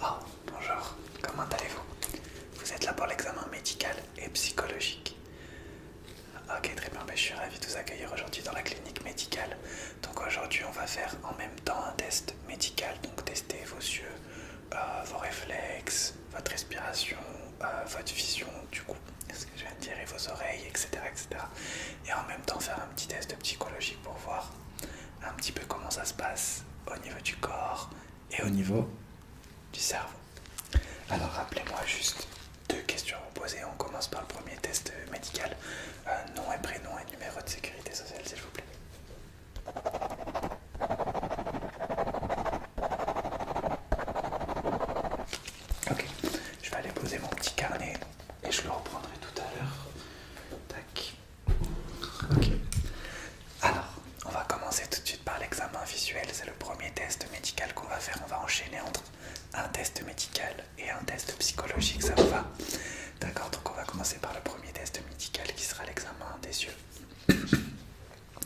Oh, bonjour, comment allez-vous? Vous êtes là pour l'examen médical et psychologique. Ok, très bien, je suis ravi de vous accueillir aujourd'hui dans la clinique médicale. Donc aujourd'hui, on va faire en même temps un test médical, donc tester vos yeux, vos réflexes, votre respiration, votre vision, du coup, ce que je viens de dire, et vos oreilles, etc., etc. Et en même temps, faire un petit test psychologique pour voir un petit peu comment ça se passe au niveau du corps et au niveau du cerveau. Alors rappelez-moi juste deux questions à vous poser. On commence par le premier test médical. Nom et prénom et numéro de sécurité sociale, s'il vous plaît. Ok, je vais aller poser mon petit carnet et je le reprendrai tout à l'heure. Tac. Ok. Alors, on va commencer tout de suite par l'examen visuel. C'est le premier test médical qu'on va faire. On va enchaîner entre un test médical et un test psychologique, ça vous va? D'accord, donc on va commencer par le premier test médical qui sera l'examen des yeux.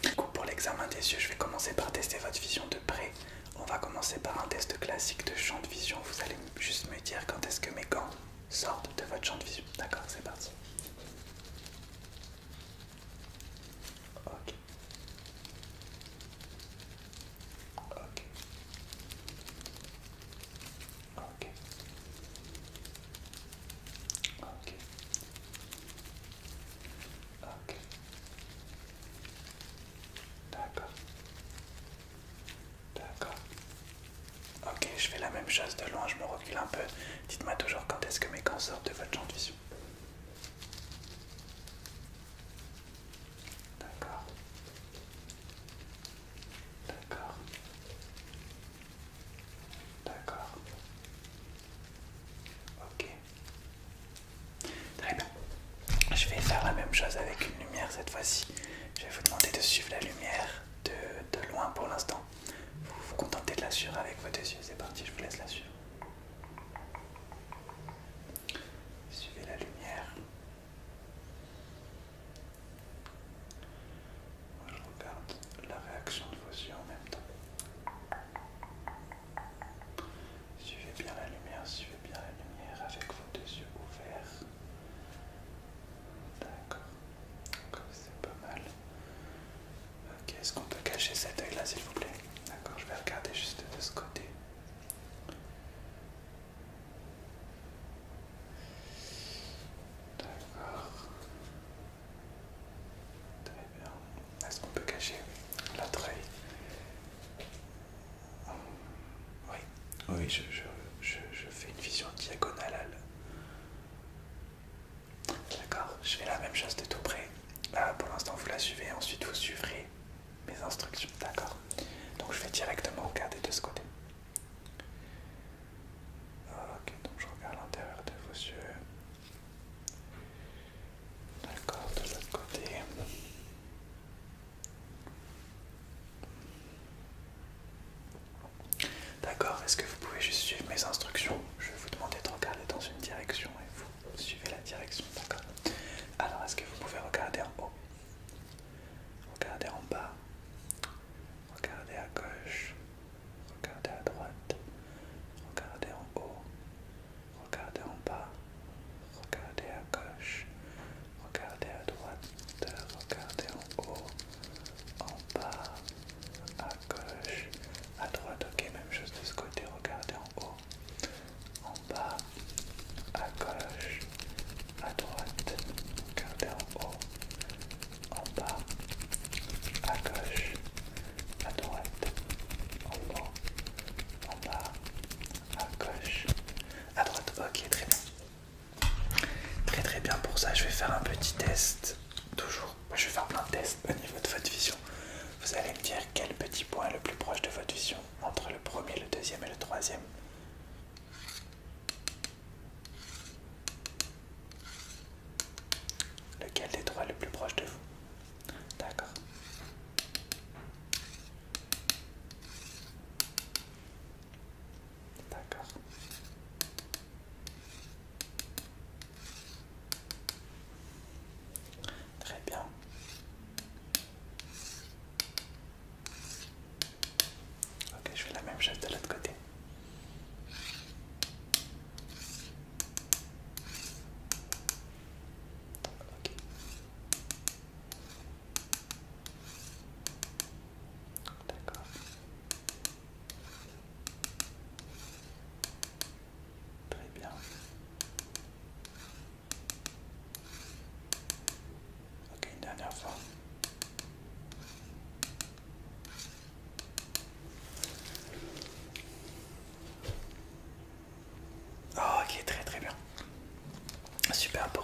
Du coup, pour l'examen des yeux, je vais commencer par tester votre vision de près. On va commencer par un test classique de champ de vision. Vous allez juste me dire quand est-ce que mes gants sortent de votre champ de vision. D'accord, c'est parti. Ok. Ok. Ok. Ok. Ok. D'accord. D'accord. Ok, je fais la même chose de loin, je me recule un peu. Dites-moi toujours quand est-ce que mes gants sortent de votre champ de vision. D'accord. D'accord. D'accord. Ok. Très bien. Je vais faire la même chose avec une lumière cette fois-ci. Je vais vous demander de suivre la lumière de loin pour l'instant. Vous vous contentez de la suivre avec vos deux yeux. C'est parti, je vous laisse la suivre. Suivez la lumière. Moi, je regarde la réaction de vos yeux en même temps. Suivez bien la lumière, suivez bien la lumière avec vos deux yeux ouverts. D'accord. C'est pas mal. Ok, est-ce qu'on peut cacher cet œil là s'il vous plaît? D'accord, je vais regarder juste de ce côté. D'accord. Très bien. Est-ce qu'on peut cacher l'autre œil? Oui, oui, je fais une vision diagonale. D'accord, je fais la même chose de tout près. Pour l'instant, vous la suivez, ensuite vous suivrez mes instructions. D'accord. Donc, je vais directement regarder de ce côté. Ok, donc je regarde l'intérieur de vos yeux. D'accord, de l'autre côté. D'accord, est-ce que vous pouvez juste suivre mes instructions? Je vais vous demander de regarder dans une direction et vous suivez la direction, d'accord? Alors, est-ce que vous pouvez regarder en haut? Regardez en bas? Regardez à gauche? Regardez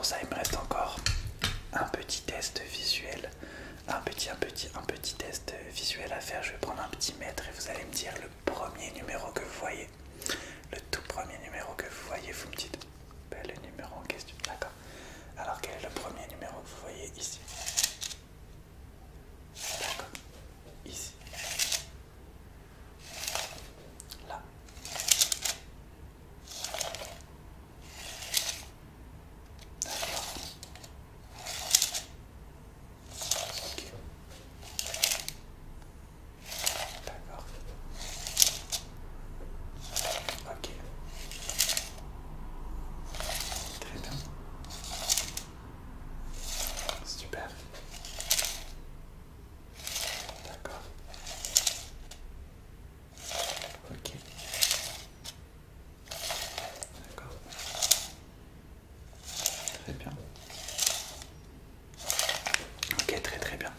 ça, il me reste encore un petit test visuel. Un petit test visuel à faire. Je vais prendre un petit mètre et vous allez me dire le premier numéro que vous voyez. Le tout premier numéro que vous voyez, vous me dites le numéro en question. D'accord. Alors quel est le premier numéro que vous voyez ici? D'accord. Ici. Là. D'accord. Ok. D'accord. Ok. Très bien. Super. D'accord. Ok. D'accord. Très bien. Ok, très bien.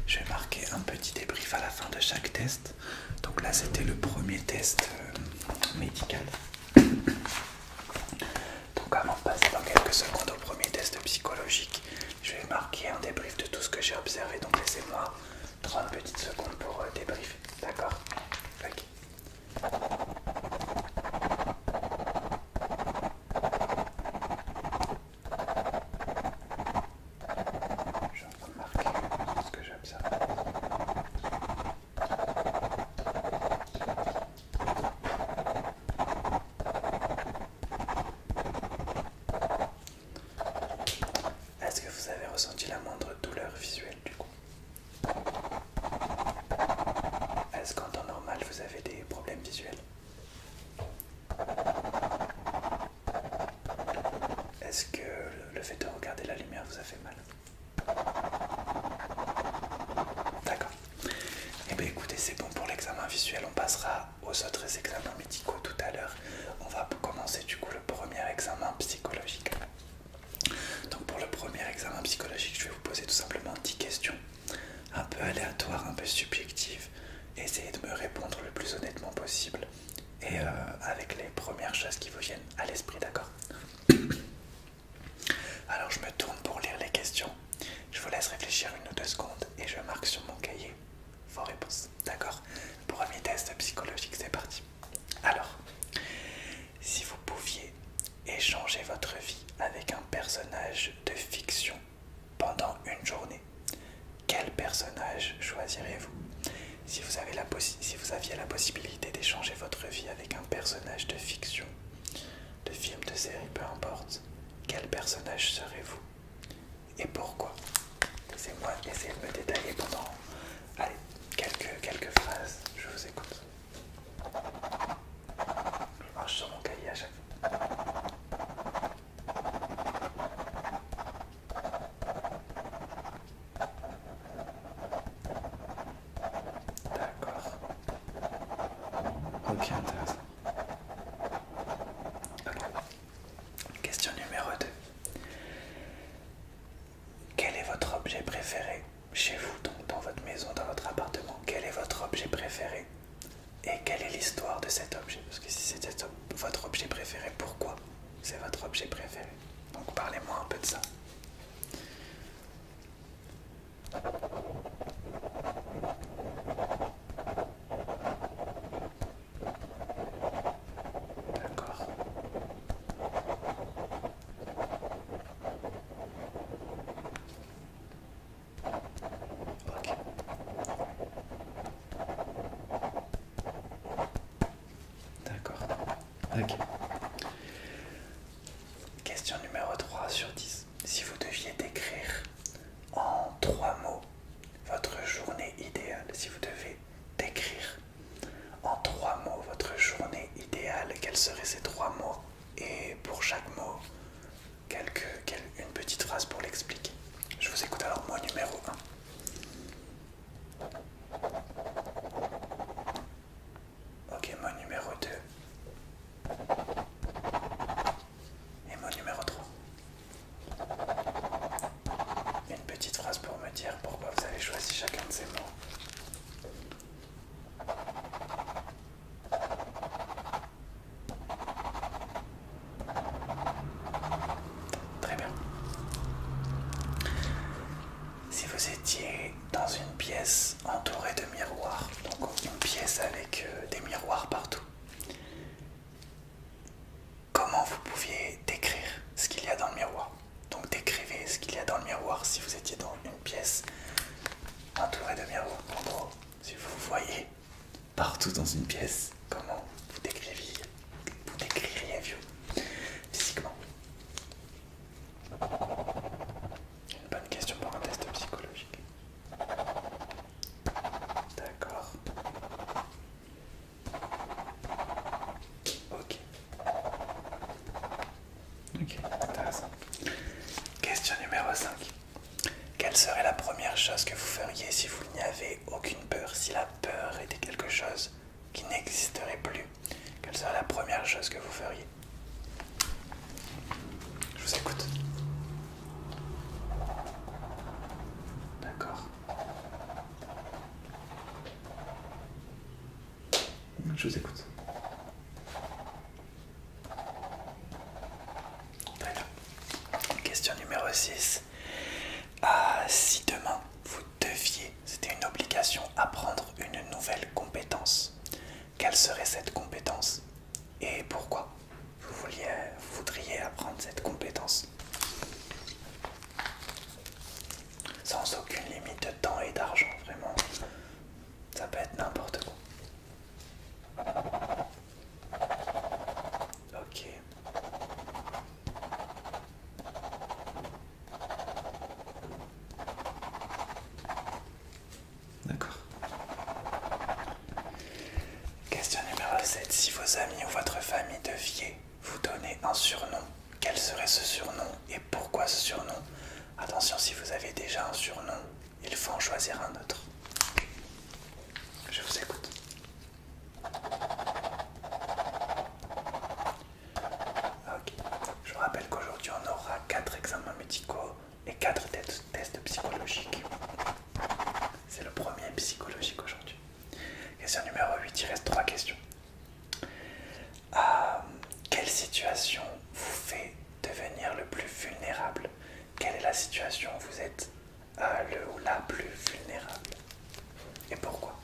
Je vais marquer un petit débrief à la fin de chaque test. Donc là, c'était le premier test médical. Donc avant de passer dans quelques secondes au premier test psychologique, je vais marquer un débrief de tout ce que j'ai observé. Donc laissez-moi 30 petites secondes pour débriefer. D'accord? Ok. Je suis en train de marquer ce que j'ai observé. Est-ce que vous avez ressenti la moindre douleur visuelle du coup? Est-ce qu'en temps normal vous avez des problèmes visuels? Est-ce que le fait de regarder la lumière vous a fait mal? D'accord. Eh bien écoutez, c'est bon pour l'examen visuel, on passera aux autres examens médicaux tout à l'heure. On va commencer du coup le premier examen psychologique. Donc pour le premier examen psychologique, je vais vous poser tout simplement 10 questions un peu aléatoires, un peu subjectives. Essayez de me répondre le plus honnêtement possible et avec les premières choses qui vous viennent à l'esprit, d'accord? Alors je me tourne pour lire les questions. Je vous laisse réfléchir 1 ou 2 secondes et je marque sur mon cahier vos réponses, d'accord? Premier test psychologique, c'est parti. Alors, si vous pouviez échanger votre vie avec un personnage de fiction pendant une journée, quel personnage choisirez-vous? Si vous aviez la possibilité d'échanger votre vie avec un personnage de fiction, de film, de série, peu importe, quel personnage serez-vous et pourquoi? Laissez-moi essayer de me détailler pendant quelques phrases. Je vous écoute. Je marche sur mon cahier à chaque fois. D'accord. Ok, intéressant. Ok. Question numéro 2. Quel est votre objet préféré chez vous, donc dans votre maison, dans votre appartement? Quel est votre objet préféré? Et quelle est l'histoire de cet objet? Parce que si c'était votre objet préféré, pourquoi c'est votre objet préféré? Donc parlez-moi un peu de ça. D'accord. Ok. D'accord. Ok. Question numéro 3 sur 10. Si vous deviez décrire en 3 mots votre journée idéale, si vous devez décrire en 3 mots votre journée idéale, quels seraient ces 3 mots? Et pour chaque mot, une petite phrase pour l'expliquer. Je vous écoute alors, mot numéro 1. Ok, mot numéro 2. Et mot numéro 3. Une petite phrase pour me dire pourquoi vous avez choisi chacun de ces mots. Très bien. une pièce, comment vous décririez-vous physiquement? Une bonne question pour un test psychologique. D'accord. Ok. Ok, intéressant. Question numéro 5. Quelle serait la première chose que vous feriez si vous n'y avez aucune peur? Si la peur était quelque chose qui n'existerait plus, quelle serait la première chose que vous feriez? Je vous écoute. D'accord. Je vous écoute. Très bien. Question numéro 6. Si demain vous deviez, c'était une obligation, apprendre une nouvelle compétence, quelle serait cette compétence et pourquoi vous voudriez apprendre cette compétence? Sans aucune limite de temps et d'argent, vraiment. Ça peut être n'importe quoi. Ok. D'accord. Question numéro 7. Si vos amis ou votre famille deviez vous donner un surnom, quel serait ce surnom et pourquoi ce surnom? Attention, si vous avez déjà un surnom, il faut en choisir un autre. Je vous écoute. Ok. Je vous rappelle qu'aujourd'hui on aura 4 examens médicaux et 4 tests psychologiques. C'est le premier psychologique aujourd'hui. Question numéro 8, il reste 3 questions. Quelle situation vous fait devenir le plus vulnérable? Quelle est la situation où vous êtes le ou la plus vulnérable? Et pourquoi?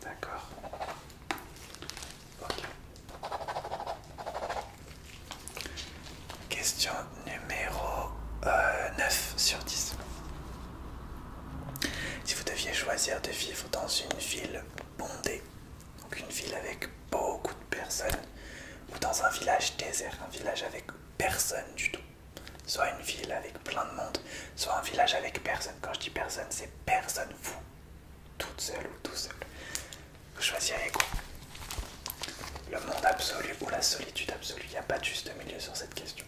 D'accord. Ok. Question numéro 9 sur 10. Si vous deviez choisir de vivre dans une ville bondée, donc une ville avec beaucoup de personnes, ou dans un village désert, un village avec personne du tout, soit une ville avec plein de monde, soit un village avec personne. Quand je dis personne, c'est personne, vous, toute seule ou tout seul. Vous choisirez quoi? Le monde absolu ou la solitude absolue? Il n'y a pas de juste milieu sur cette question.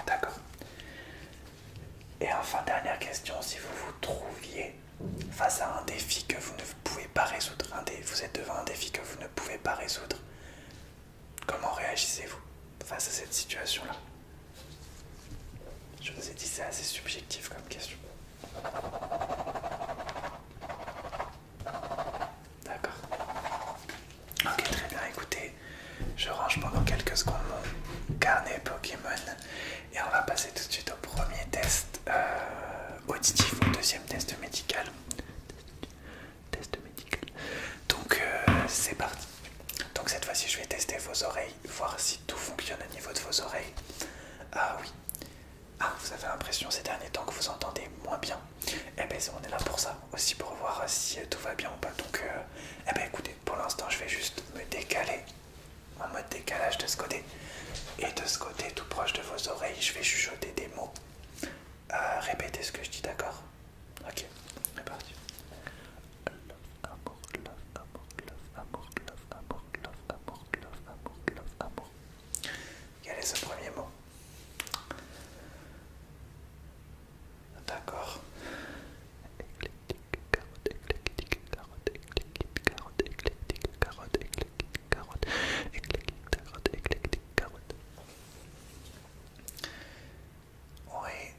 D'accord. Et enfin, dernière question, si vous vous trouviez face à un défi que vous ne pouvez pas résoudre, vous êtes devant un défi que vous ne pouvez pas résoudre, comment réagissez-vous face à cette situation-là? Je vous ai dit, c'est assez subjectif comme question. D'accord. Ok, très bien, écoutez, je range pendant quelques secondes mon carnet Pokémon et on va passer tout de suite au premier test auditif, au deuxième test médical. Donc c'est parti. Donc cette fois-ci je vais tester vos oreilles, voir si tout fonctionne au niveau de vos oreilles. Ah oui. Ah, vous avez l'impression ces derniers temps que vous entendez moins bien. Eh ben on est là pour ça, aussi pour voir si tout va bien ou pas. Donc eh ben écoutez, pour l'instant je vais juste me décaler en mode décalage de ce côté. Et de ce côté, tout proche de vos oreilles, je vais chuchoter des mots. Répétez ce que je dis, d'accord? Ok, c'est parti. Amour, love, amour, love, amour, love, amour, love, amour, love, amour, love, amour. Quel est ce premier mot? D'accord. Éclectique, carotte, éclectique, carotte, éclectique, carotte, éclectique, carotte, éclectique, carotte, éclectique, carotte, éclectique, carotte. Oui.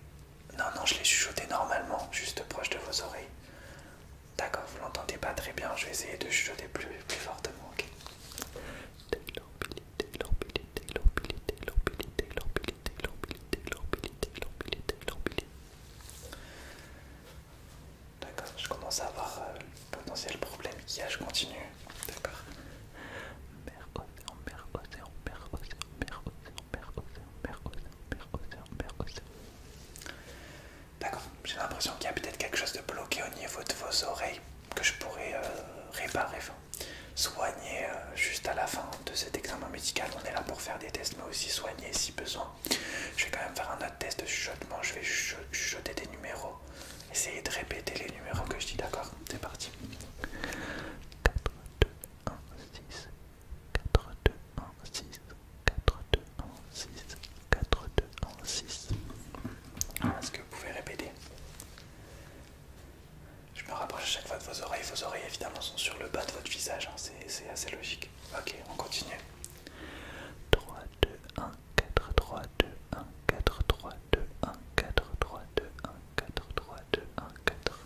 Non, je l'ai chuchoté normalement, juste proche de vos médical, on est là pour faire des tests, mais aussi soigner si besoin. Je vais quand même faire un autre test de chuchotement, je vais chuchoter des numéros. Essayez de répéter les numéros que je dis, d'accord? C'est parti. 4, 2, 1, 6. 4, 2, 1, 6. 4, 2, 1, 6. 4, 2, 1, 6. Est-ce que vous pouvez répéter? Je me rapproche à chaque fois de vos oreilles. Vos oreilles évidemment sont sur le bas de votre visage, hein. C'est assez logique. Ok, on continue. 3, 2, 1, 4, 3, 2, 1, 4, 3, 2, 1, 4, 3, 2, 1, 4, 3, 2, 1, 4.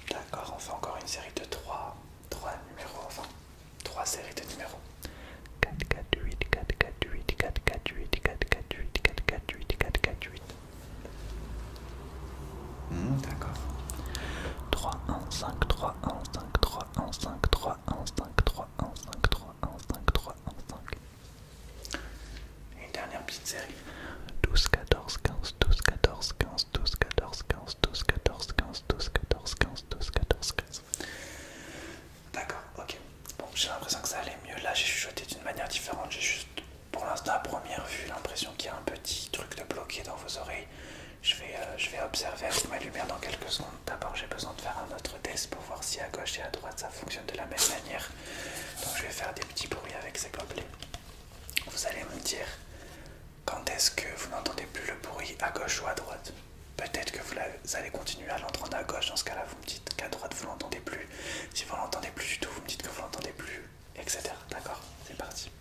D'accord, on fait encore une série de 3 numéros, enfin 3 séries de numéros. 4, 4, 8, 4, 4, 8, 4, 4, 8, 4, 4, 8, 4, 4, 8, 4, 4, 8. D'accord. 3, 1, 5, 3, 1, 5, 3, 1, 5, 3, 1, 5, 3, 1, 5, 3, 1, 5, 3, 1, 5. Et une dernière petite série. 12, 14, 15, 12, 14, 15, 12, 14, 15, 12, 14, 15, 12, 14, 15, 12, 14, 15. D'accord, ok. Bon, j'ai l'impression que ça allait mieux. Là, j'ai chuchoté d'une manière différente. J'ai juste, pour l'instant, à première vue, l'impression qu'il y a un petit truc de bloqué dans vos oreilles. Je vais observer avec ma lumière dans quelques secondes. D'abord, j'ai besoin de faire un autre test pour voir si à gauche et à droite ça fonctionne de la même manière. Donc, je vais faire des petits bruits avec ces gobelets. Vous allez me dire quand est-ce que vous n'entendez plus le bruit à gauche ou à droite. Peut-être que vous allez continuer à l'entendre à gauche. Dans ce cas-là, vous me dites qu'à droite vous l'entendez plus. Si vous l'entendez plus du tout, vous me dites que vous l'entendez plus, etc. D'accord? C'est parti.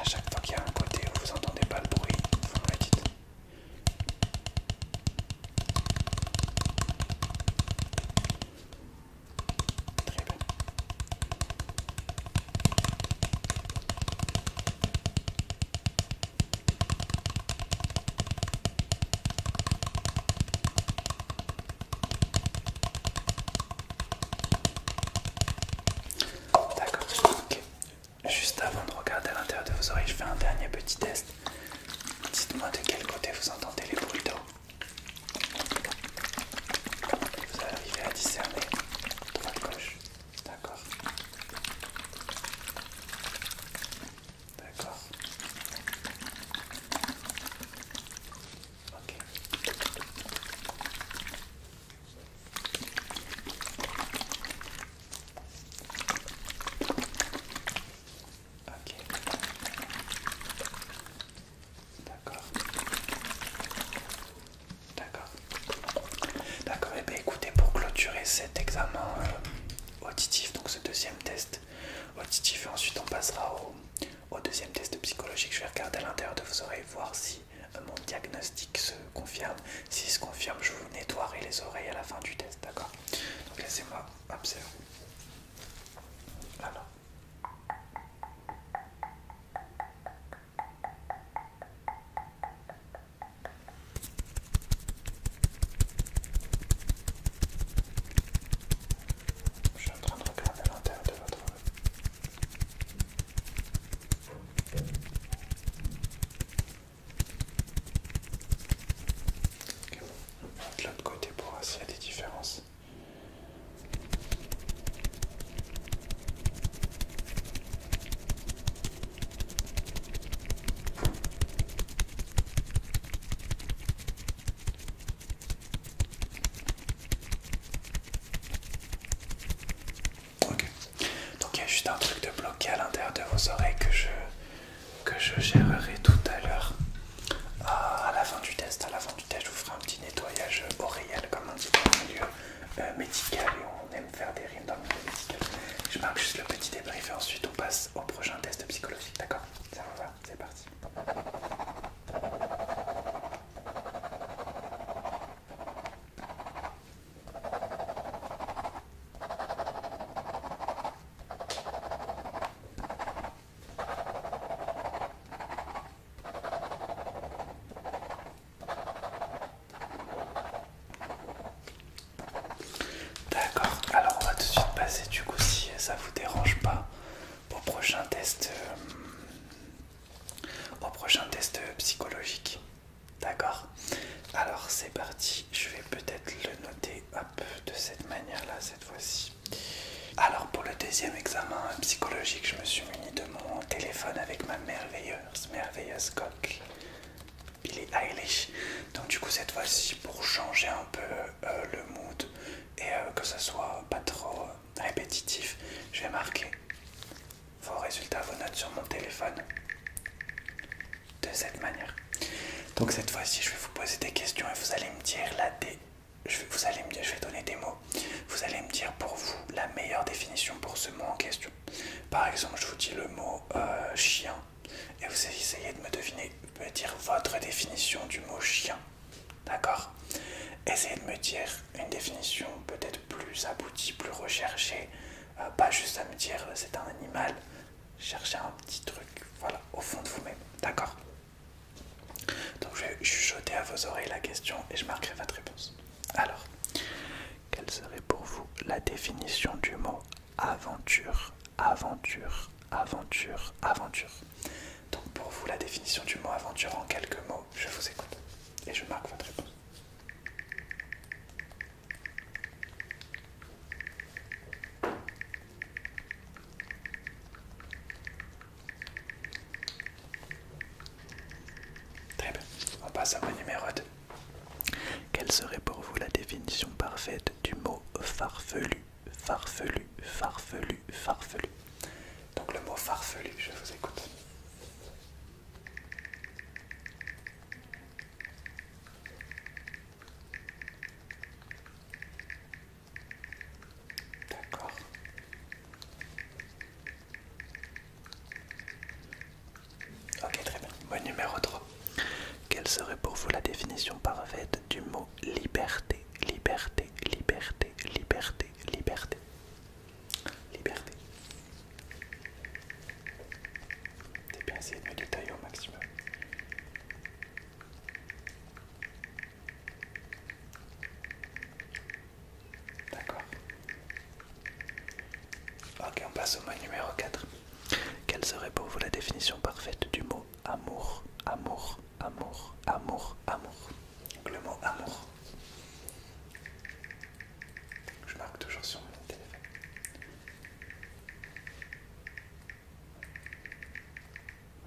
À chaque fois qu'il y a un côté où vous n'entendez pas le bruit, vous me le dites. Très bien. D'accord, ok. Juste avant de regarder à l'intérieur de vos oreilles, je fais un dernier petit test. Dites-moi de quel côté vous entendez les bruits d'eau. Vous arrivez à discerner droite-gauche. D'accord. D'accord. Ok. Ok. D'accord. D'accord. D'accord, et bien écoutez, pour clôturer cet examen auditif, donc ce deuxième test auditif, et ensuite on passera au deuxième test psychologique. Je vais regarder à l'intérieur de vos oreilles, voir si mon diagnostic se confirme. S'il se confirme, je vous nettoierai les oreilles à la fin du test, d'accord? Donc laissez-moi observer. Alors. Je suis en train de regarder à l'intérieur de votre oreille. Okay. De l'autre côté pour voir s'il y a des différences. Ok. Donc il y a juste un truc de bloqué à l'intérieur de vos oreilles que je gérerai tout à l'heure. À la fin du test. À la fin du test, je vous ferai un petit nettoyage oreillal, comme on dit dans le milieu médical, et on aime faire des rimes dans le milieu médical. Je marque juste le petit débrief et ensuite on passe au prochain test psychologique, d'accord? Ça vous va? C'est parti. D'accord, alors on va tout de suite passer, du coup, si ça vous dérange au prochain test psychologique. D'accord? Alors c'est parti, je vais peut-être le noter hop, de cette manière-là cette fois-ci. Alors pour le deuxième examen psychologique, je me suis muni de mon téléphone avec ma merveilleuse coque Billie Eilish. Donc du coup cette fois-ci, pour changer un peu le mood et que ça soit pas trop répétitif, je vais marquer vos résultats, vos notes sur mon téléphone de cette manière. Donc cette fois-ci, je vais vous poser des questions et vous allez me dire je vais donner des mots. Vous allez me dire pour vous la meilleure définition pour ce mot en question. Par exemple, je vous dis le mot chien et vous essayez de me dire votre définition du mot chien. D'accord? Essayez de me dire une définition peut-être plus aboutie, plus recherchée. Pas juste à me dire c'est un animal. Cherchez un petit truc, voilà, au fond de vous-même. D'accord? Donc je vais chuchoter à vos oreilles la question et je marquerai votre réponse. Alors, quelle serait pour vous la définition du mot aventure? Aventure, aventure, aventure. Donc pour vous la définition du mot aventure en quelques mots, je vous écoute et je marque votre réponse. Très bien, on passe au mot numéro 2. Quelle serait pour vous la définition parfaite du mot farfelu? Farfelu, farfelu, farfelu. Donc le mot farfelu, je vous écoute. D'accord. Ok, très bien. Mot numéro 3. Quelle serait pour vous la définition parfaite du mot liberté? Liberté, liberté, liberté, liberté. Liberté. J'ai bien essayé de me détailler au maximum. D'accord. Ok, on passe au mot numéro 4. Quelle serait pour vous la définition parfaite du mot amour? Amour, amour, amour, amour. Donc le mot amour. Je marque toujours sur mon téléphone.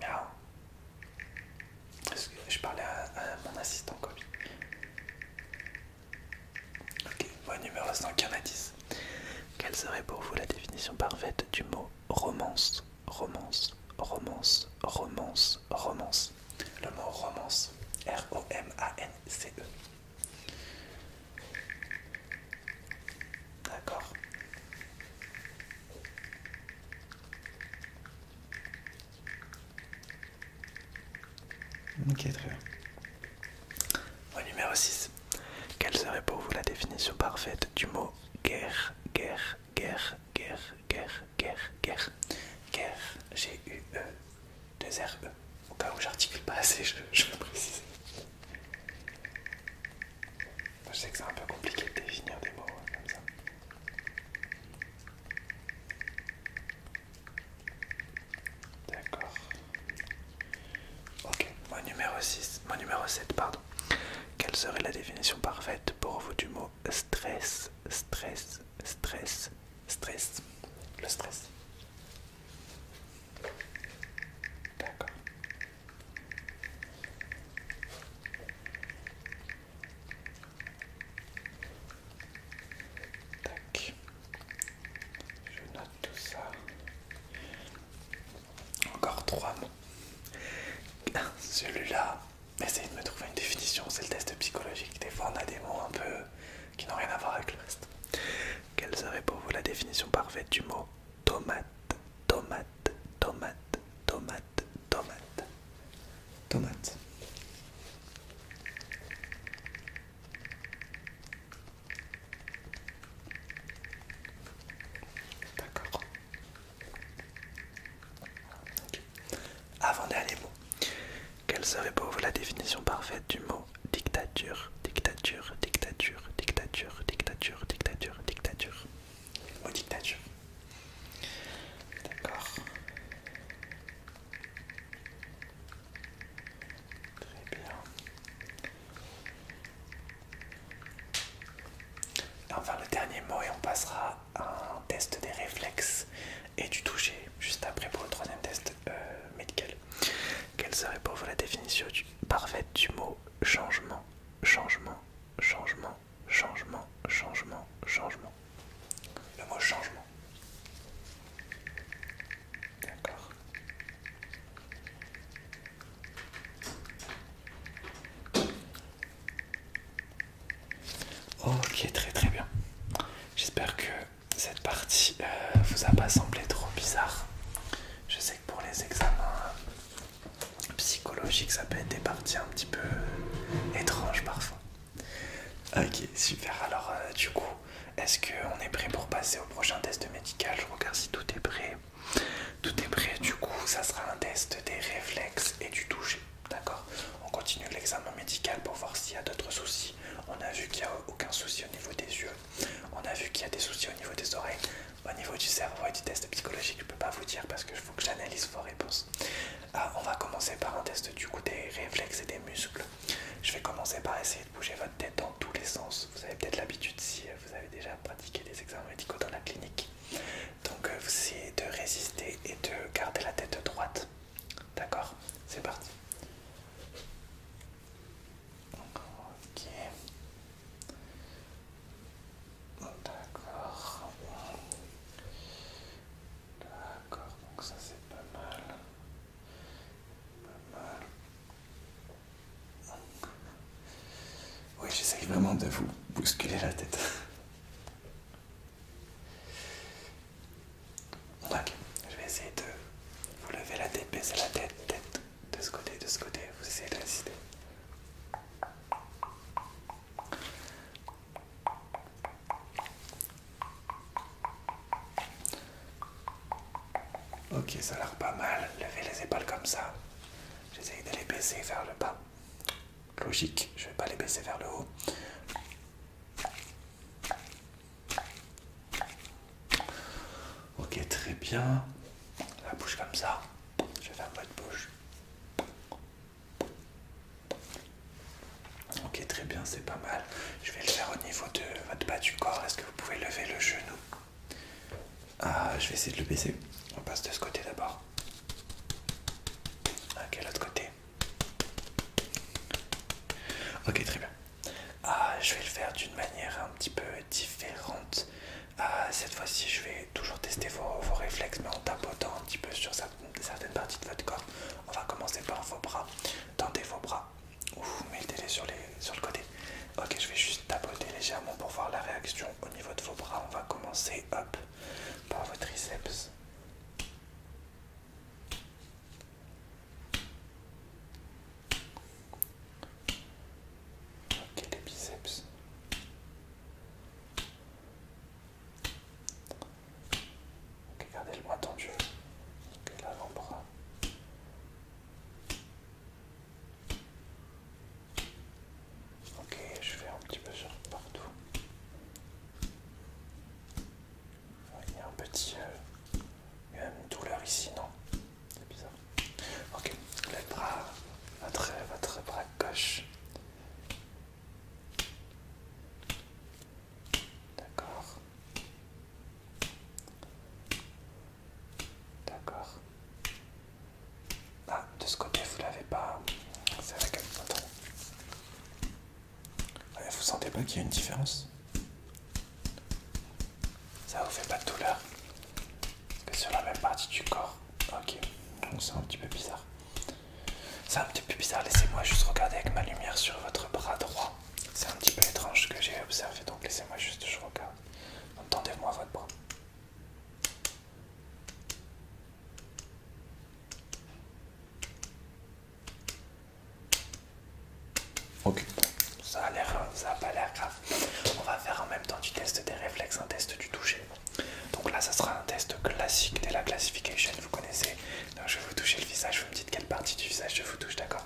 Miaou. Je parlais à mon assistant Kobe. Ok, mot numéro 5, il y en a 10. Quelle serait pour vous la définition parfaite du mot romance? Romance, romance, romance, romance. Le mot romance, R-O-M-A-N-C-E. D'accord. Ok, très bien. Mot numéro 6. Quelle serait pour vous la définition parfaite du mot guerre? Guerre, guerre, guerre, guerre, guerre, guerre. Guerre, G-U-E, 2-R-E. Au cas où j'articule pas assez, je le précise. Je sais que c'est un peu compliqué de définir des mots comme ça. D'accord. Ok, mot numéro 6, mot numéro 7, pardon. Quelle serait la définition parfaite pour vous du mot stress? Stress, stress, stress. Le stress. D'accord. Tac. Je note tout ça. Encore 3 mots. Celui-là, essayez de me trouver une définition, c'est le test psychologique. Des fois on a des mots un peu qui n'ont rien à voir avec le reste. Quelle serait pour vous la définition parfaite du mot tomate? Tomate, tomate, tomate, tomate. Tomate. D'accord. Okay. Avant-dernier mot. Quelle serait pour vous la définition parfaite du mot dictature? Dictature, dictature, dictature, dictature, dictature, dictature. Le mot dictature. D'accord. psychologique, ça peut être des parties un petit peu étranges parfois. Ok, super. Alors, du coup, est-ce qu'on est prêt pour passer au prochain test médical? Je regarde si tout est prêt. Tout est prêt, du coup, ça sera un test des réflexes et du toucher. D'accord? On continue l'examen médical pour voir s'il y a d'autres soucis. On a vu qu'il n'y a aucun souci au niveau des yeux. On a vu qu'il y a des soucis au niveau des oreilles. Au niveau du cerveau et du test psychologique, je ne peux pas vous dire parce qu'il faut que j'analyse vos réponses. On va commencer par un test du coup des réflexes et des muscles. Je vais commencer par essayer de bouger votre tête dans tous les sens. Vous avez peut-être l'habitude si vous avez déjà pratiqué des examens médicaux dans la clinique. Donc vous essayez de résister et de garder la tête droite. D'accord? C'est parti. Ok. D'accord. D'accord, donc ça c'est pas mal. Pas mal. Oui, j'essaye vraiment de vous bousculer la tête. Ok, je vais essayer de vous lever la tête, baisser la tête, tête de ce côté, de ce côté. Vous essayez de résister. Ok, ça a l'air pas mal. Levez les épaules comme ça. J'essaye de les baisser vers le bas. Logique, je vais pas les baisser vers le haut. Ok, très bien. La bouche comme ça. Je vais faire votre bouche. Ok, très bien, c'est pas mal. Je vais le faire au niveau de votre bas du corps. Est-ce que vous pouvez lever le genou? Je vais essayer de le baisser. On passe de ce côté d'abord. Ok, l'autre côté. Ok, très bien. Je vais le faire d'une manière un petit peu différente. Cette fois-ci, je vais toujours tester vos réflexes, mais en tapotant un petit peu sur certaines parties de votre corps. On va commencer par vos bras. Tendez vos bras. Ou mettez-les sur le côté. Ok, je vais juste tapoter légèrement pour voir la réaction au niveau de vos bras. On va commencer, hop, par vos triceps. Ok, les biceps. Ok, gardez le bras tendu. Ok, l'avant-bras. Ok, je fais un petit peu sur partout. Il y a un petit... il y a une douleur ici, non? C'est bizarre. Ok, le bras, votre bras gauche. D'accord. D'accord. De ce côté, vous l'avez pas. C'est avec un bouton. Vous sentez pas qu'il y a une différence? Ça vous fait pas de douleur? Parce que sur la même partie du corps. Ok, donc c'est un petit peu bizarre. C'est un petit peu bizarre, laissez-moi juste regarder avec ma lumière sur votre bras droit. C'est un petit peu étrange ce que j'ai observé, donc laissez-moi juste, je regarde. Donc tendez-moi votre bras. Ok, ça a pas l'air grave. On va faire en même temps du test des réflexes, un test du toucher. Donc là, ça sera un test classique de la classification, vous connaissez. Donc je vais vous toucher le visage, vous me dites quelle partie du visage je vous touche, d'accord?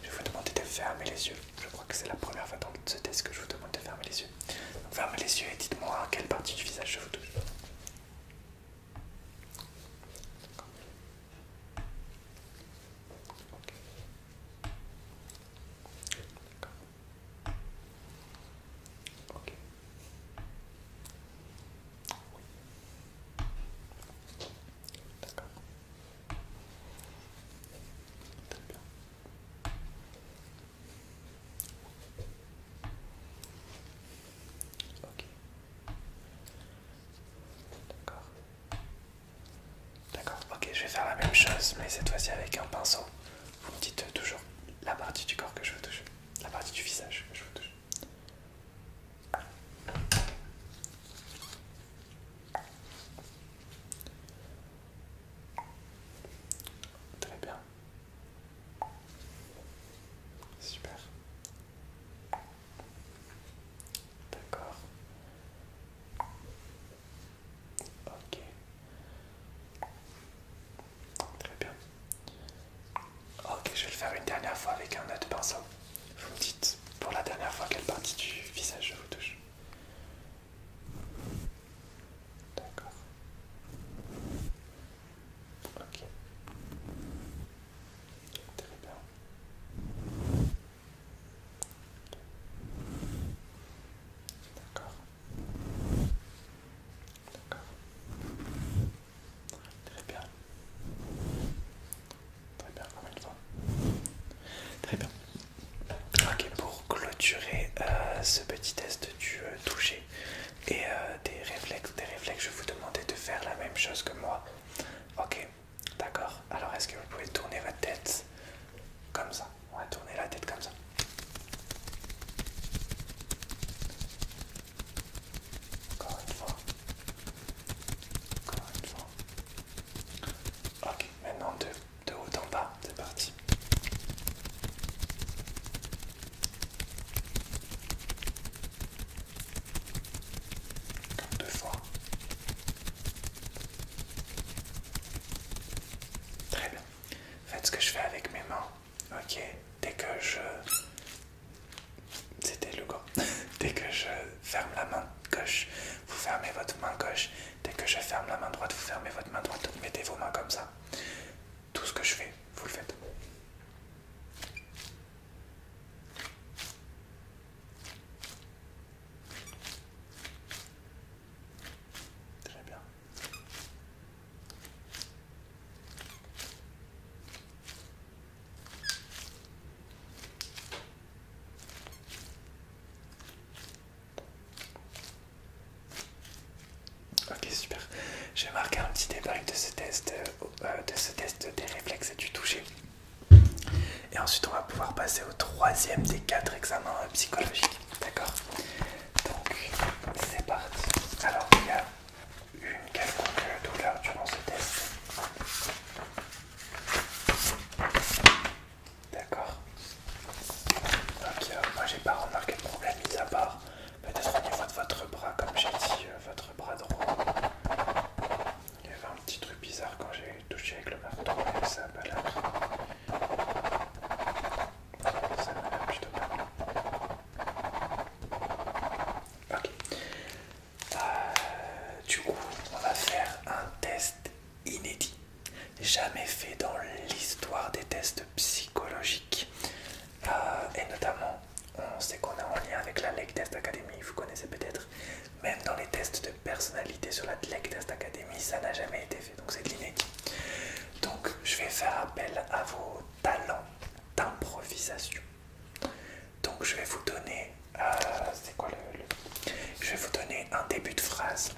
Je vais vous demander de fermer les yeux. Je crois que c'est la première fois dans ce test que je vous demande de fermer les yeux. Donc fermez les yeux et dites-moi quelle partie du visage je vous touche. Ok. D'accord. Très bien. Ok. D'accord. D'accord. Ok, je vais faire la même chose, mais cette fois-ci avec un pinceau. Vous me dites toujours la partie du corps que je vous touche. La partie du visage que je vous touche. Très bien. ensuite on va pouvoir passer au troisième des 4 examens psychologiques. D'accord? Donc c'est parti. Alors il y a une quelconque douleur durant ce test. D'accord. Ok, moi j'ai pas remarqué de problème, mis à part peut-être au niveau de votre bras, comme j'ai dit, votre bras droit. Il y avait un petit truc bizarre quand j'ai touché avec le marteau, mais ça a pas l'air. Ça m'a l'air plutôt pas mal. Ok. Du coup, on va faire un test inédit, jamais fait dans l'histoire des tests psychologiques. Et notamment, on sait qu'on est en lien avec la Lake Test Academy, vous connaissez peut-être. Même dans les tests de personnalité sur la Lake Test Academy, ça n'a jamais été fait, donc c'est de l'inédit. Donc je vais faire appel à vos talents d'improvisation. Donc je vais vous donner, je vais vous donner un début de phrase.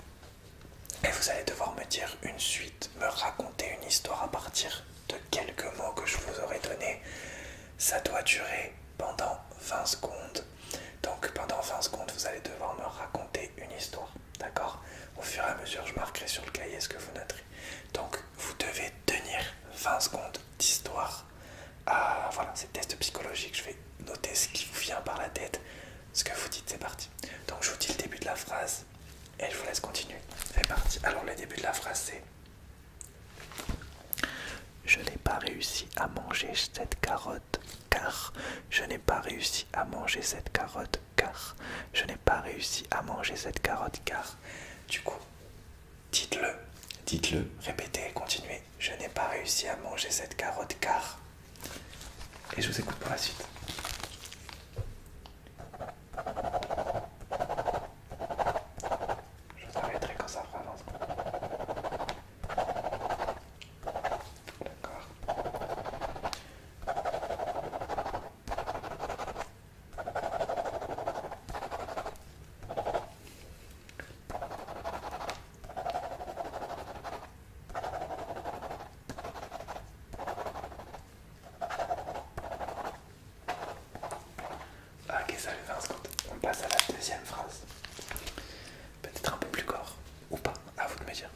Et vous allez devoir me dire une suite, me raconter une histoire à partir de quelques mots que je vous aurai donnés. Ça doit durer pendant 20 secondes. Donc pendant 20 secondes, vous allez devoir me raconter une histoire. D'accord? Au fur et à mesure, je marquerai sur le cahier ce que vous noterez. Donc vous devez tenir 20 secondes d'histoire. Voilà, c'est test psychologique. Je vais noter ce qui vous vient par la tête. Ce que vous dites, c'est parti. Donc je vous dis le début de la phrase et je vous laisse continuer. C'est parti. Alors le début de la phrase c'est: je n'ai pas réussi à manger cette carotte car je n'ai pas réussi à manger cette carotte car je n'ai pas réussi à manger cette carotte car. Du coup, dites-le, répétez, continuez. Je n'ai pas réussi à manger cette carotte car. Et je vous écoute pour la suite. Je vous arrêterai quand ça fera 20 secondes. D'accord. Ok, ça fait 20 secondes. On passe à la deuxième phrase. Peut-être un peu plus corps, ou pas, à vous de me dire.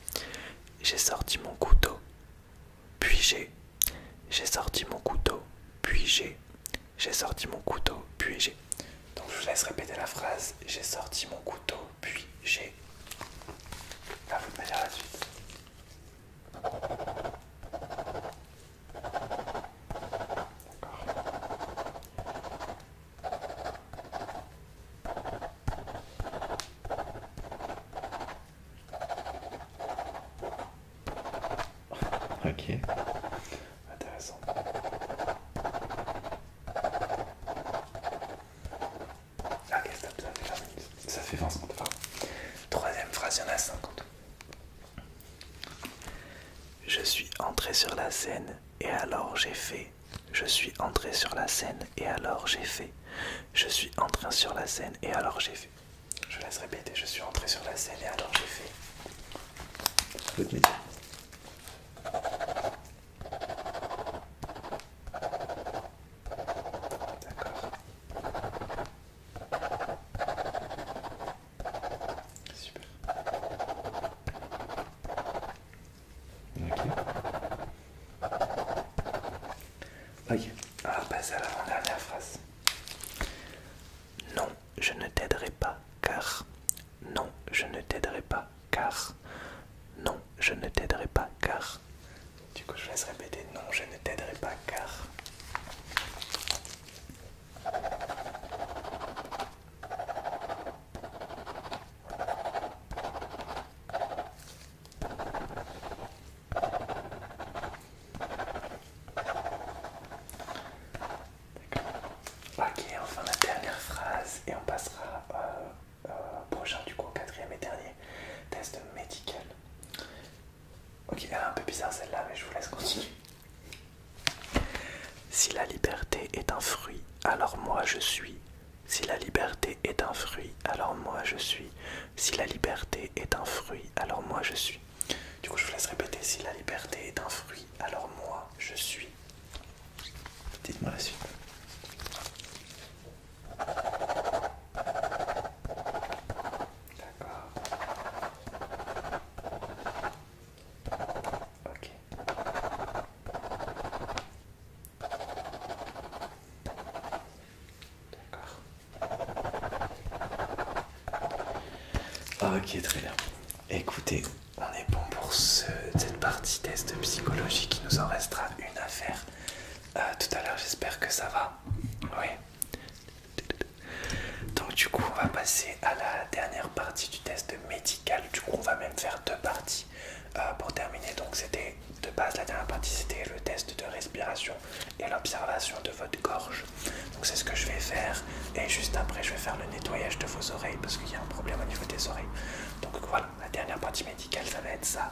J'ai sorti mon couteau, puis j'ai sorti mon couteau, puis j'ai sorti mon couteau, puis j'ai. Donc je vous laisse répéter la phrase. J'ai sorti mon couteau, puis j'ai. À vous de me dire la suite. Ok, intéressant. Ok, stop, ça fait 20 minutes. Ça fait 20 secondes, pardon. Troisième phrase, il y en a 50. Je suis entré sur la scène et alors j'ai fait. Je suis entré sur la scène et alors j'ai fait. Je suis entré sur la scène et alors j'ai fait. Je laisse répéter. Je suis entré sur la scène et alors j'ai fait. Votre métier. Super. Ok, on va passer à l'avant-dernière phrase. Non, je ne t'aiderai pas car. Non, je ne t'aiderai pas car. Non, je ne t'aiderai pas car. Du coup, je laisse répéter. Non, je ne t'aiderai pas car. Ok, enfin la dernière phrase et on passera au prochain, du coup, au quatrième et dernier test médical. Ok, elle est un peu bizarre celle-là, mais je vous laisse continuer. Si la liberté est un fruit, alors moi je suis. Si la liberté est un fruit, alors moi je suis. Si la liberté est un fruit, alors moi je suis. Du coup, je vous laisse répéter. Si la liberté est un fruit, alors moi je suis. Dites-moi la suite. Ok, très bien. Écoutez, on est bon pour cette partie test psychologique. Il nous en restera une à faire tout à l'heure. J'espère que ça va. Oui. Donc du coup, on va passer à la dernière partie du test médical. Du coup, on va même faire deux parties pour terminer. Donc c'était de base, la dernière partie, c'était le test de respiration et l'observation de votre gorge. Donc c'est ce que je vais faire. Et juste après, je vais faire le nettoyage de vos oreilles parce qu'il y a un problème au niveau des oreilles. Donc voilà, la dernière partie médicale, ça va être ça.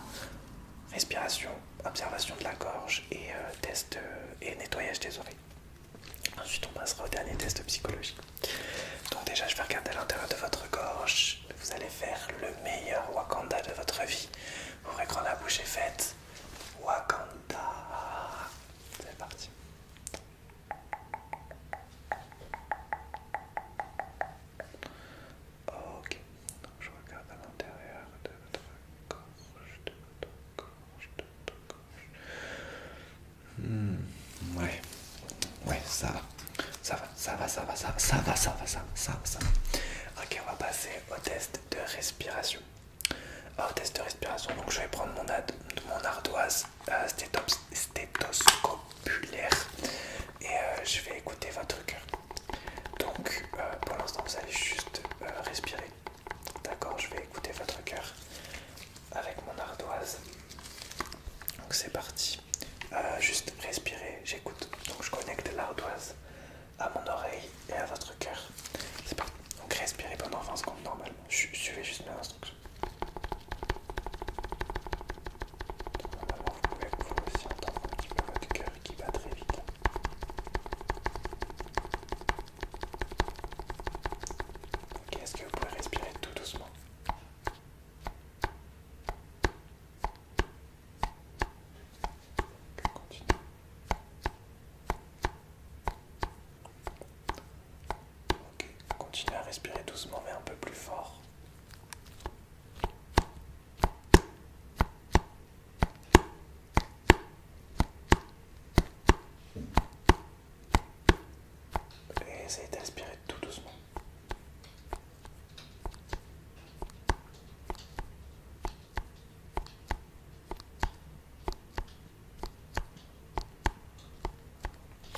Respiration, observation de la gorge et test et nettoyage des oreilles. Ensuite, on passera au dernier test psychologique. Donc déjà, je vais regarder à l'intérieur de votre gorge. Vous allez faire le meilleur Wakanda de votre vie. Ouvrez grand la bouche et faites Wakanda. C'est parti. Ok. Donc, je regarde à l'intérieur de votre gorge, de votre gorge, de votre gorge. Ouais. Ouais, ça va. Ça va. Ok, on va passer au test de respiration. Au test de respiration, donc je vais prendre mon ardoise stéthoscopulaire et je vais écouter votre cœur. Donc pour l'instant, vous allez juste respirer. D'accord, je vais écouter votre cœur avec mon ardoise. Donc c'est parti. Juste respirer, j'écoute. Donc je connecte l'ardoise à mon oreille et à votre cœur. C'est parti. Donc respirez pendant 20 secondes normalement. Suivez juste mes instructions. Normalement vous pouvez vous aussi entendre un petit peu votre cœur qui bat très vite. Ok, est-ce que vous pouvez respirer tout doucement? Continue. Ok, continuez à respirer doucement mais un peu plus fort. Et essayez de respirer tout doucement.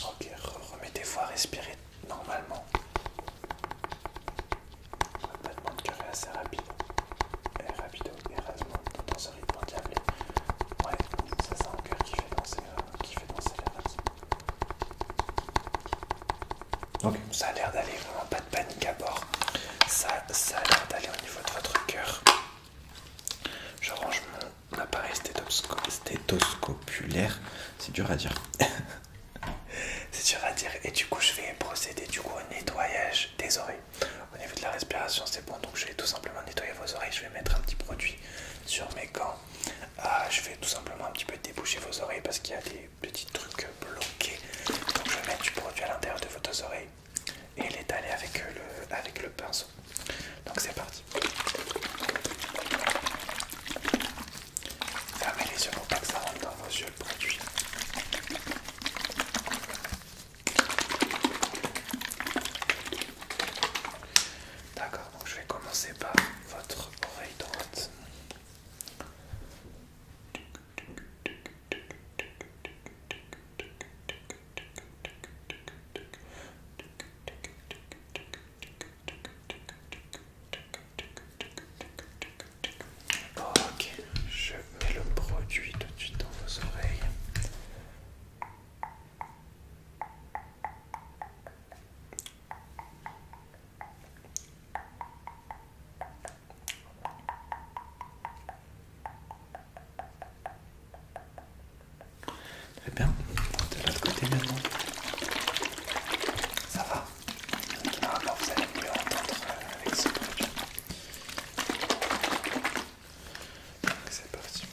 Ok, remettez-vous à respirer normalement. Le battement de cœur est assez rapide. Et rapido, Erasmo, dans ce rythme endiablé. Ouais, ça c'est un cœur qui fait danser les rats. Ok, ça a l'air d'aller, vraiment pas de panique à bord. Ça a l'air d'aller au niveau de votre cœur. Je range mon appareil stéthoscopulaire. C'est dur à dire. C'est dur à dire. Et du coup, je vais procéder au nettoyage des oreilles. Au niveau de la respiration, c'est bon. Donc, je vais tout simplement nettoyer vos oreilles. Je vais mettre un petit produit sur mes gants. Je vais tout simplement un petit peu déboucher vos oreilles parce qu'il y a des petits trucs bloqués. Donc, je vais mettre du produit à l'intérieur de vos oreilles et l'étaler avec le pinceau. Donc, c'est parti. Fermez les yeux pour pas que ça rentre dans vos yeux le produit. D'accord, donc je vais commencer par votre oreille droite. Ok, je mets le produit tout de suite dans vos oreilles. Très bien, de l'autre côté maintenant. Ça va? Normalement vous allez mieux entendre avec ce produit. Donc c'est parti.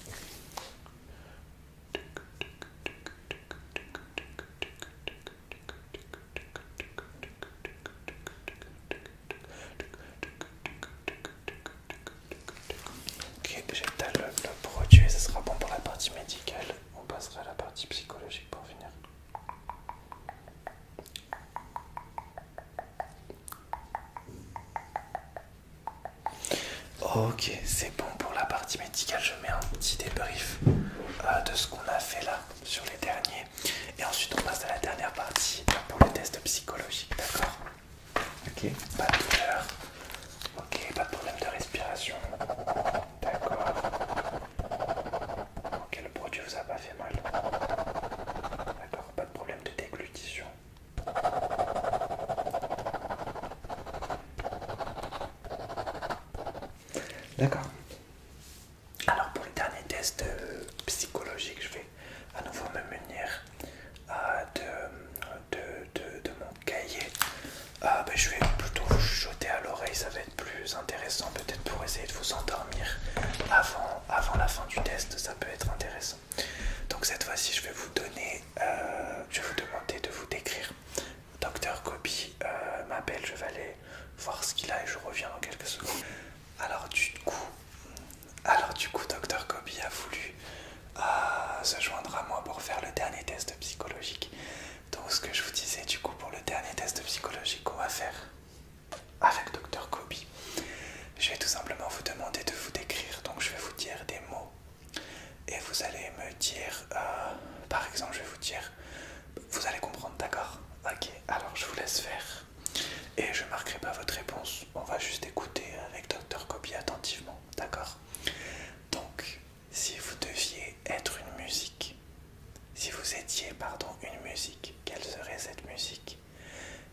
Ok, j'étale le produit et ce sera bon pour la partie médicale. On passera à la partie psychologique pour finir. Ok, c'est bon pour la partie médicale. Je mets un petit débrief de ce qu'on a fait là sur les derniers. Et ensuite, on passe à la dernière partie pour le test psychologique, d'accord? Ok, pas de douleur. Ok, pas de problème de respiration. D'accord. Ok, le produit vous a pas fait mal. D'accord, pas de problème de déglutition. D'accord. Alors pour le dernier test psychologique, je vais à nouveau me munir de mon cahier. Je vais plutôt vous chuchoter à l'oreille, ça va être plus intéressant peut-être pour essayer de vous endormir avant la fin du test, ça peut être intéressant. Donc cette fois-ci je vais vous donner, je vais vous demander de vous décrire. Docteur Kobi m'appelle, je vais aller voir ce qu'il a et je reviens dans quelques secondes. Alors du coup, Dr Kobi a voulu se joindre à moi pour faire le dernier test psychologique. Donc ce que je vous disais du coup pour le dernier test psychologique qu'on va faire avec Dr Kobi, je vais tout simplement vous demander de vous décrire. Donc je vais vous dire des mots et vous allez me dire, par exemple je vais vous dire, vous allez comprendre, d'accord? Ok, alors je vous laisse faire. Et je ne marquerai pas votre réponse, on va juste écouter avec Dr Kobi attentivement, d'accord? Donc, si vous deviez être une musique, si vous étiez, une musique, quelle serait cette musique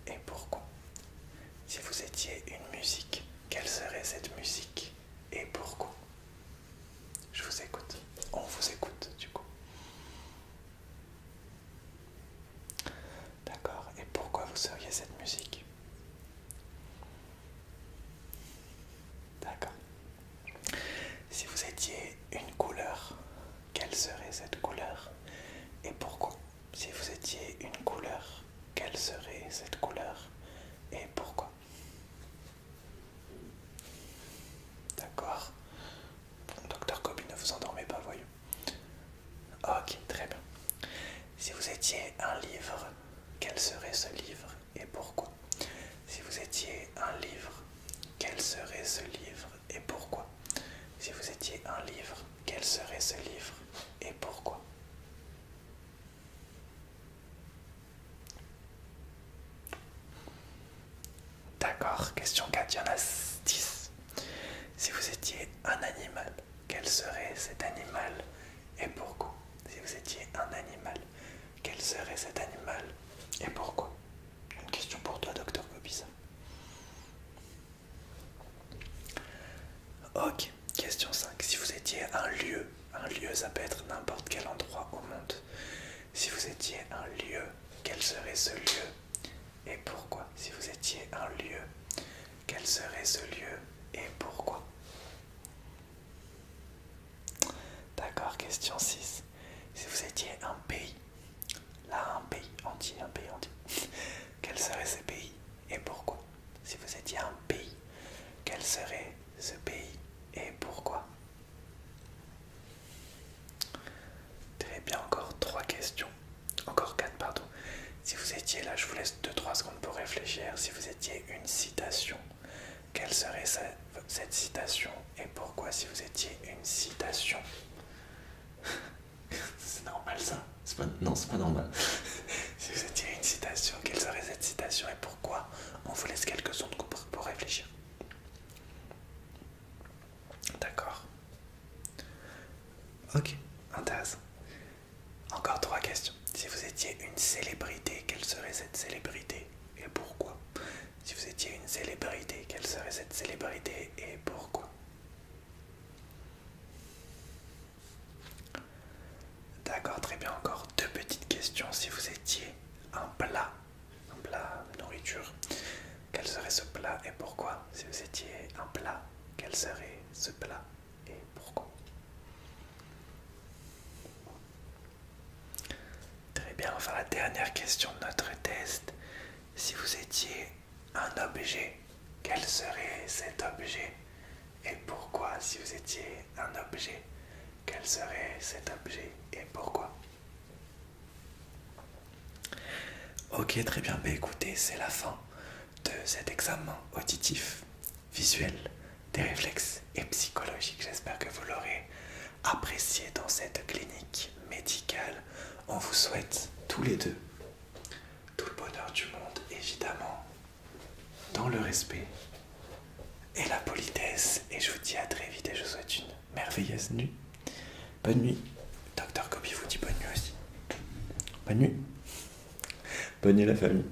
et pourquoi? Si vous étiez une musique, quelle serait cette musique et pourquoi? Je vous écoute, on vous écoute du coup. D'accord, et pourquoi vous seriez cette musique? D'accord. Si vous étiez une couleur, quelle serait cette couleur et pourquoi? Si vous étiez une couleur, quelle serait cette couleur et pourquoi? D'accord. Docteur Kobi, ne vous endormez pas, voyons. Ok, très bien. Si vous étiez un livre, quel serait ce livre et pourquoi? Si vous étiez un livre, quel serait ce livre et pourquoi? Si vous étiez un livre, quel serait ce livre et pourquoi? D'accord, question 4, il y en a 10. Si vous étiez un animal, quel serait cet animal et pourquoi? Si vous étiez un animal, quel serait cet animal et pourquoi? Une question pour toi, docteur Kobisa. Ok, question 5. Si vous étiez un lieu ça peut être n'importe quel endroit au monde. Si vous étiez un lieu, quel serait ce lieu et pourquoi? Si vous étiez un lieu, quel serait ce lieu et pourquoi? D'accord, question 6. Si vous étiez un pays, là un pays entier, quel serait ce pays et pourquoi? Si vous étiez un pays, quel serait ce pays et pourquoi? Très bien, encore 3 questions. Encore 4, pardon. Si vous étiez là, je vous laisse 2-3 secondes pour réfléchir. Si vous étiez une citation, quelle serait cette citation et pourquoi? Si vous étiez une citation. C'est normal ça? Non, c'est pas normal. Si vous étiez une citation, quelle serait cette citation et pourquoi? On vous laisse quelques secondes pour réfléchir. D'accord. Ok, intéressant. Encore 3 questions. Si vous étiez une célébrité, quelle serait cette célébrité et pourquoi? Si vous étiez une célébrité, quelle serait cette célébrité et pourquoi? D'accord, très bien. Encore 2 petites questions. Si vous étiez un plat de nourriture, quel serait ce plat et pourquoi? Si vous étiez un plat, quel serait ce plat et pourquoi? Très bien, enfin la dernière question de notre test. Si vous étiez un objet, quel serait cet objet et pourquoi? Si vous étiez un objet, quel serait cet objet et pourquoi? Ok, très bien, écoutez, c'est la fin de cet examen auditif, visuel, des réflexes et psychologiques. J'espère que vous l'aurez apprécié dans cette clinique médicale. On vous souhaite tous les deux tout le bonheur du monde, évidemment, dans le respect et la politesse. Et je vous dis à très vite et je vous souhaite une merveilleuse nuit. Bonne nuit. Docteur Kobe vous dit bonne nuit aussi. Bonne nuit. Bonne nuit la famille.